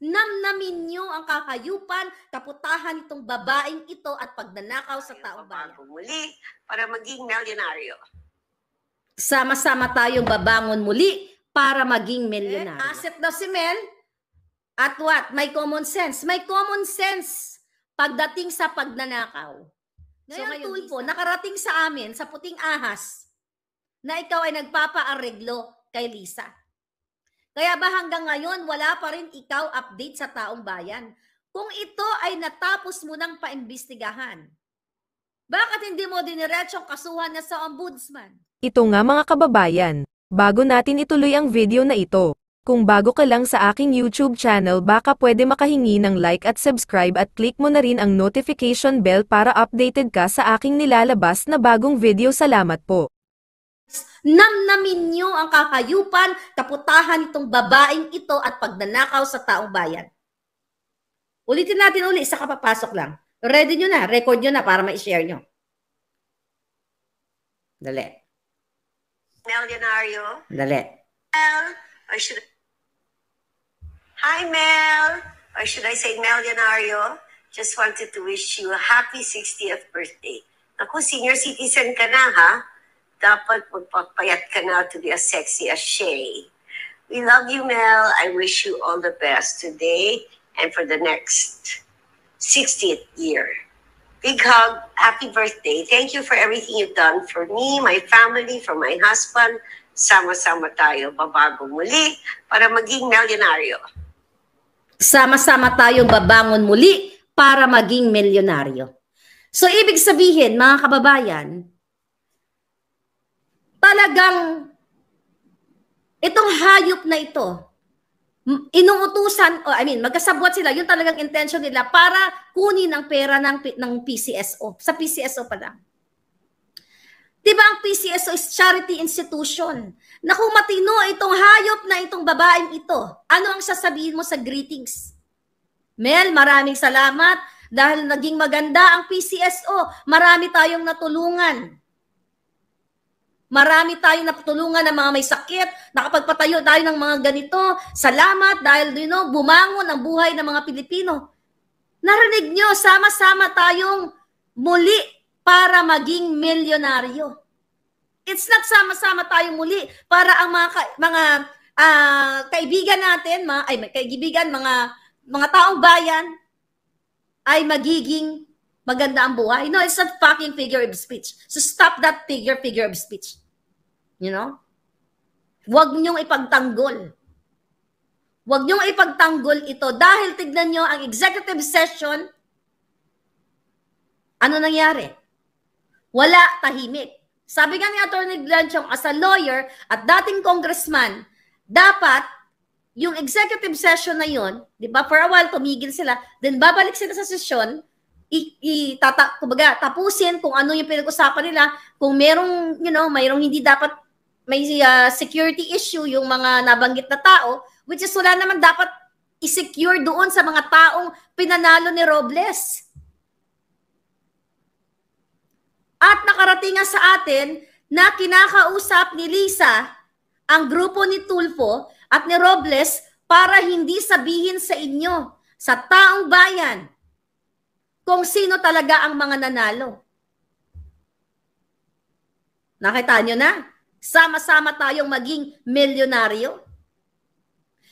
Namnamin nyo ang kakayupan, kaputahan itong babaeng ito at pagnanakaw sa taong bayan. Muli para maging milyonaryo. Sama-sama tayong babangon muli para maging milyonaryo. Asset daw si Mel. At what? May common sense. May common sense pagdating sa pagnanakaw. Ngayon, Tulfo, nakarating sa amin sa Puting Ahas na ikaw ay nagpapaareglo kay Lisa. Kaya ba hanggang ngayon, wala pa rin ikaw update sa taong bayan? Kung ito ay natapos mo ng paimbestigahan, bakit hindi mo diniretsyong kasuhan na sa ombudsman? Ito nga mga kababayan, bago natin ituloy ang video na ito, kung bago ka lang sa aking YouTube channel baka pwede makahingi ng like at subscribe at click mo na rin ang notification bell para updated ka sa aking nilalabas na bagong video. Salamat po. Namnamin nyo ang kakayupan, kaputahan itong babaeng ito at pagnanakaw sa taong bayan. Ulitin natin uli sa kapapasok lang. Ready nyo na, record nyo na para ma-share nyo. Dali. Milyonaryo. Dali. Or should... Hi, Mel. Or should I say milyonaryo? Just wanted to wish you a happy 60th birthday. Naku, senior citizen ka na, ha? Dapat magpapayat ka na to be as sexy as Shay. We love you, Mel. I wish you all the best today and for the next 60th year. Big hug. Happy birthday. Thank you for everything you've done for me, my family, for my husband. Sama-sama tayo babago muli para maging milyonaryo. Sama-sama tayong babangon muli para maging milyonaryo. So, ibig sabihin, mga kababayan, talagang itong hayop na ito, inuutusan, magkasabwat sila, yun talagang intention nila para kunin ang pera ng PCSO. Sa PCSO pa lang. Diba ang PCSO is charity institution? Naku, matino itong hayop na itong babaeng ito. Ano ang sasabihin mo sa greetings? Mel, maraming salamat dahil naging maganda ang PCSO. Marami tayong natulungan. Marami tayong natulungan ng mga may sakit, nakapagpatayo tayo ng mga ganito. Salamat dahil bumangon ang buhay ng mga Pilipino. Narinig nyo, sama-sama tayong muli para maging milyonaryo. It's not sama-sama tayong muli para ang mga kaibigan natin, mga taong bayan ay magiging maganda ang buhay. No, it's not fucking figure of speech. So stop that figure of speech. You know? Huwag niyong ipagtanggol. Huwag niyong ipagtanggol ito dahil tignan niyo ang executive session. Ano nangyari? Wala, tahimik. Sabi nga ni Atty. Glanchong, as a lawyer at dating congressman, dapat yung executive session na yun, di ba, for a while tumigil sila, then babalik sila sa session, tapusin kung ano yung pinag-usapan nila, kung merong, mayroong hindi dapat, may security issue yung mga nabanggit na tao, which is wala naman dapat i-secure doon sa mga taong pinanalo ni Robles. At nakarating nga sa atin na kinakausap ni Lisa ang grupo ni Tulfo at ni Robles para hindi sabihin sa inyo, sa taong bayan, kung sino talaga ang mga nanalo. Nakita nyo na? Sama-sama tayong maging milyonaryo.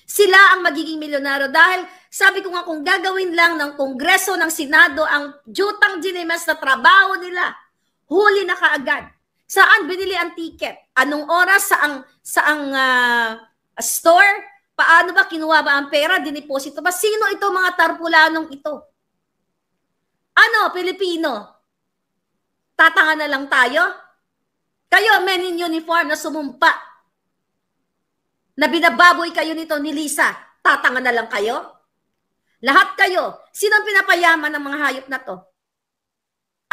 Sila ang magiging milyonaryo dahil sabi ko nga kung gagawin lang ng Kongreso, ng Senado, ang jutang dinimas na trabaho nila, huli na kaagad. Saan binili ang ticket? Anong oras? Saang store? Paano ba kinuha ba ang pera? Diniposito ba? Sino ito mga tarpulanong ito? Ano, Pilipino? Tatanga na lang tayo? Kayo, men in uniform na sumumpa, na binababoy kayo nito ni Lisa, tatanga na lang kayo? Lahat kayo, sinong pinapayaman ng mga hayop na to?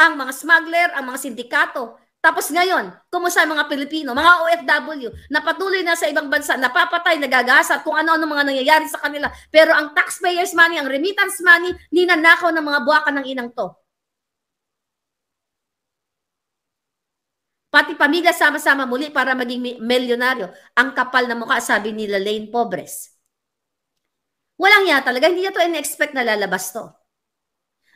Ang mga smuggler, ang mga sindikato. Tapos ngayon, kumusta ang mga Pilipino, mga OFW, na patuloy na sa ibang bansa, napapatay, nagagasat, kung ano-ano mga nangyayari sa kanila. Pero ang taxpayers money, ang remittance money, ninanakaw ng mga buwakan ng inang to. Pati pamilya sama-sama muli para maging milyonaryo. Ang kapal na mukha, sabi nila Lane Pobres. Walang ya talaga. Hindi niya to in-expect na lalabas to.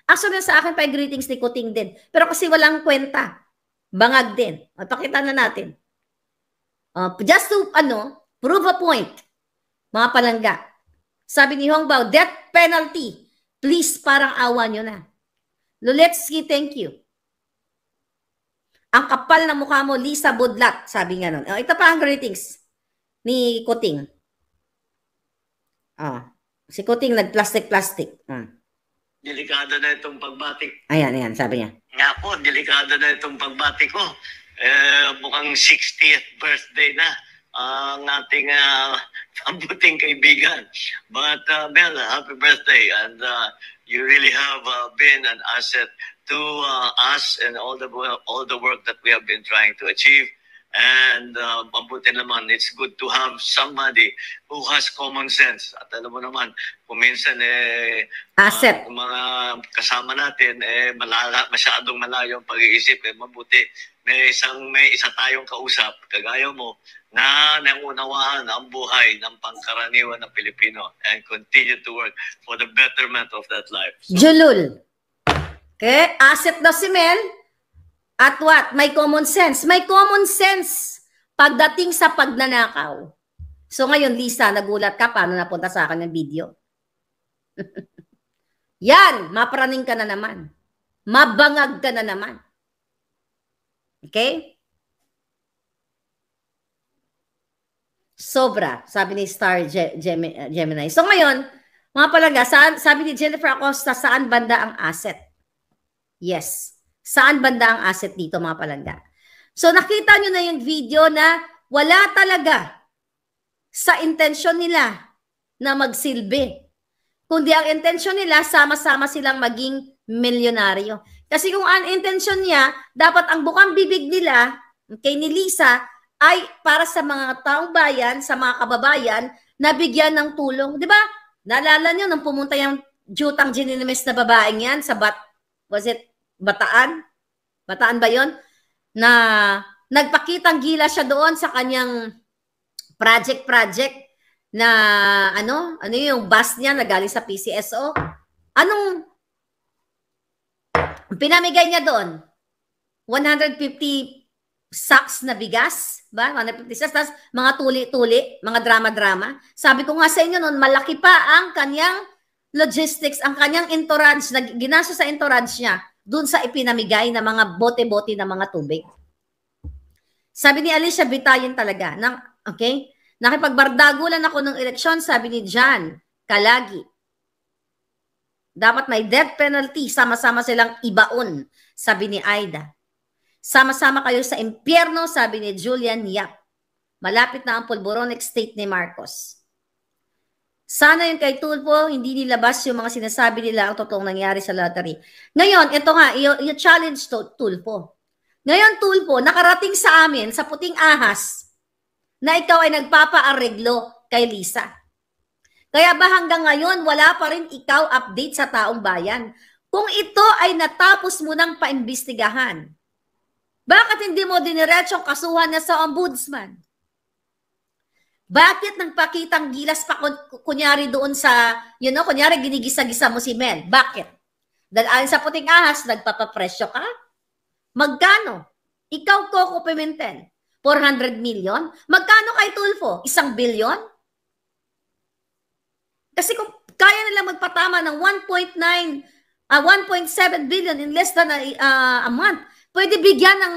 Actually, sa akin pa yung greetings ni Kuting din. Pero kasi walang kwenta. Bangag din. Pakita na natin. Just to, prove a point. Mga palangga. Sabi ni Hongbao, death penalty. Please, parang awa nyo na. Luletsky, thank you. Ang kapal na mukha mo, Lisa Budlat. Sabi nga nun. Ito pa ang greetings ni Kuting. Si Kuting nag-plastic-plastic. Delikado na itong pagbati. Ayan, sabi niya. Nga po, delikado na itong pagbati ko. Mukhang 60th birthday na ang ating mabuting kaibigan. But Mel, happy birthday. And you really have been an asset to us and all the work that we have been trying to achieve. And mabuti naman, it's good to have somebody who has common sense. At alam mo naman, kung minsan asset. Mga kasama natin masyadong malayo ang pag-iisip. Mabuti may isa tayong kausap, kagaya mo, na naunawaan ang buhay ng pangkaraniwan ng Pilipino and continue to work for the betterment of that life. So, Julul. Okay, asset na si Mel. At what? May common sense. May common sense pagdating sa pagnanakaw. So ngayon, Lisa, nagulat ka paano napunta sa akin ng video. Yan, mapraning ka na naman. Mabangag ka na naman. Okay? Sobra, sabi ni Star Gemini. So ngayon, mga palangga, sabi ni Jennifer Acosta, saan banda ang asset? Yes. Saan banda ang asset dito, mga palangga? So nakita nyo na yung video na wala talaga sa intensyon nila na magsilbi. Kundi ang intensyon nila, sama-sama silang maging milyonaryo. Kasi kung ang intensyon niya, dapat ang bukang bibig nila, kay ni Lisa, ay para sa mga taong bayan, sa mga kababayan, na bigyan ng tulong. Di ba? Naalala nyo nung pumunta yung jutang gininimis na babaeng yan sa Bataan? Bataan ba yon? Na nagpakitang gila siya doon sa kanyang project na ano yung bus niya na galing sa PCSO. Anong pinamigay niya doon? 150 sacks na bigas, ba? 150 sacks, tapos mga tuli-tuli, mga drama-drama. Sabi ko nga sa inyo noon, malaki pa ang kanyang logistics, ang kanyang entourage, ginastos sa entourage niya doon sa ipinamigay na mga bote-bote na mga tubig. Sabi ni Alicia, bitayin talaga. Okay? Nakipagbardagulan ako ng eleksyon, sabi ni John Kalagi. Dapat may death penalty, sama-sama silang ibaon, sabi ni Aida. Sama-sama kayo sa impyerno, sabi ni Julian Yap. Malapit na ang pulboronic state ni Marcos. Sana yung kay Tulfo, hindi nilabas yung mga sinasabi nila ang totoong nangyari sa lottery. Ngayon, ito nga, i-challenge Tulfo. Ngayon, Tulfo, nakarating sa amin, sa puting ahas, na ikaw ay nagpapaareglo kay Lisa. Kaya ba hanggang ngayon, wala pa rin ikaw update sa taong bayan? Kung ito ay natapos mo ng paimbestigahan, bakit hindi mo diniretsyong kasuhan na sa ombudsman? Bakit nagpakitang gilas pa kunyari doon sa, kunyari ginigisa-gisa mo si Mel? Bakit? Dahil ayon sa puting ahas, nagpapapresyo ka? Magkano? Ikaw, Coco Pimentel, 400 million? Magkano kay Tulfo? 1 billion? Kasi kung kaya nila magpatama ng 1.7 billion in less than a month, pwede bigyan ng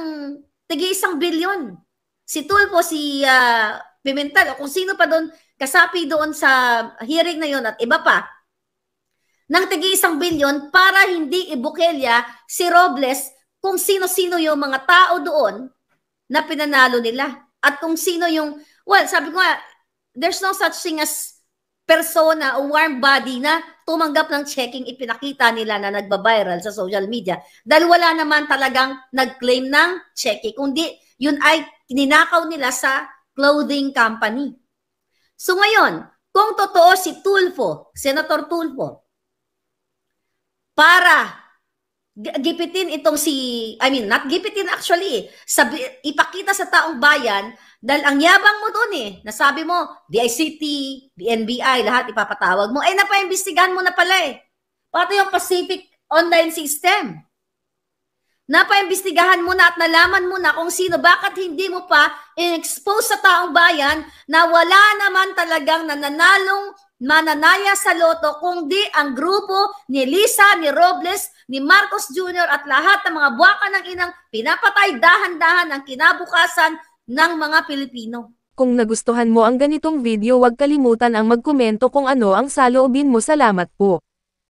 tigi 1 billion. Si Tulfo, si Pimentel, o kung sino pa doon, kasapi doon sa hearing na yon at iba pa, ng tigi 1 billion para hindi ibukelya si Robles kung sino-sino yung mga tao doon na pinanalo nila. At kung sino yung, sabi ko nga, there's no such thing as persona o warm body na tumanggap ng checking ipinakita nila na nagbabiral sa social media. Dahil wala naman talagang nag-claim ng checking. Kundi yun ay ninakaw nila sa clothing company. So ngayon, kung totoo si Tulfo, Senator Tulfo, para gipitin itong not gipitin actually, ipakita sa taong bayan, dahil ang yabang mo dun nasabi mo, DICT, BNBI, lahat ipapatawag mo, napaimbestigahan mo na pala Pati yung Pacific Online System. Napaimbestigahan mo na at nalaman mo na kung sino, bakit hindi mo pa in-expose sa taong bayan na wala naman talagang mananaya sa loto, kundi ang grupo ni Lisa, ni Robles, ni Marcos Jr. at lahat ng mga buwaka ng inang pinapatay dahan-dahan ang kinabukasan ng mga Pilipino. Kung nagustuhan mo ang ganitong video, huwag kalimutan ang magkomento kung ano ang saloobin mo. Salamat po.